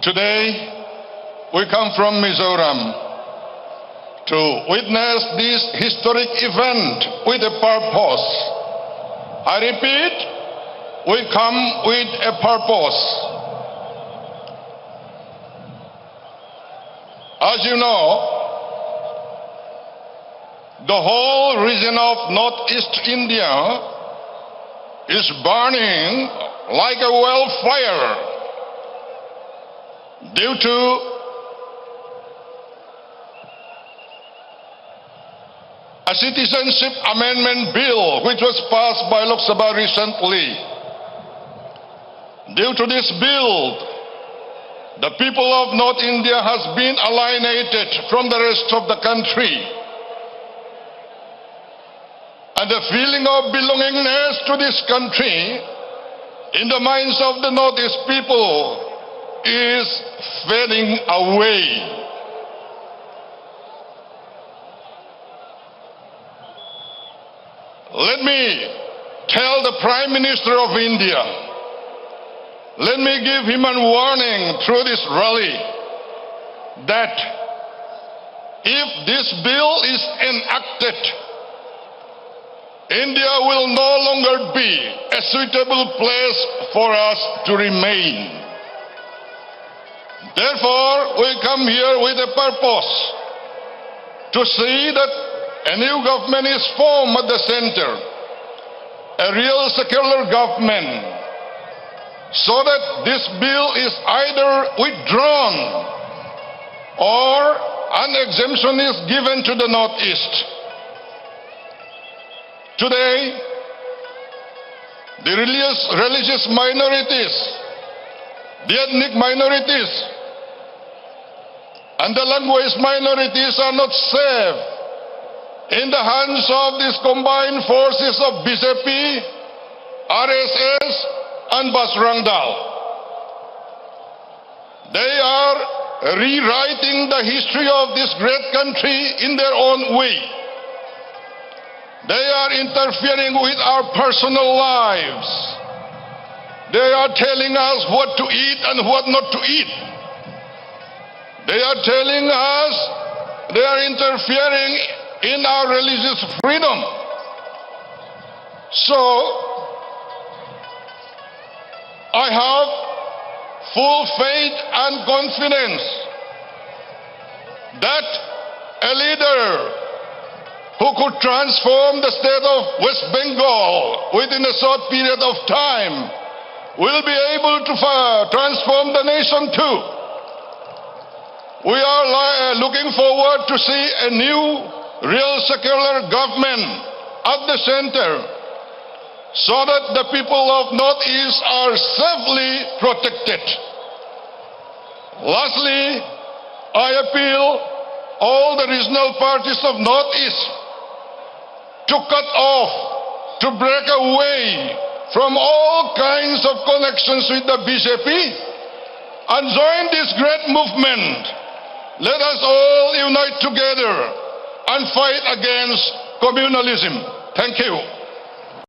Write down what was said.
Today, we come from Mizoram to witness this historic event with a purpose. I repeat, we come with a purpose. As you know, the whole region of Northeast India is burning like a wildfire due to a Citizenship Amendment Bill which was passed by Lok Sabha recently. Due to this bill, the people of North India has been alienated from the rest of the country. And the feeling of belongingness to this country in the minds of the Northeast people is fading away. Let me tell the Prime Minister of India, let me give him a warning through this rally that if this bill is enacted, India will no longer be a suitable place for us to remain. Therefore, we come here with a purpose to see that a new government is formed at the center, a real secular government, so that this bill is either withdrawn or an exemption is given to the Northeast. Today, the religious minorities, the ethnic minorities, and the language minorities are not safe in the hands of these combined forces of BJP, RSS, and Bajrang Dal. They are rewriting the history of this great country in their own way. They are interfering with our personal lives. They are telling us what to eat and what not to eat. They are telling us they are interfering in our religious freedom. So, I have full faith and confidence that a leader who could transform the state of West Bengal within a short period of time will be able to transform the nation too. We are looking forward to see a new, real secular government at the center so that the people of Northeast are safely protected. Lastly, I appeal all the regional parties of Northeast to cut off, to break away from all kinds of connections with the BJP and join this great movement. Let us all unite together and fight against communalism. Thank you.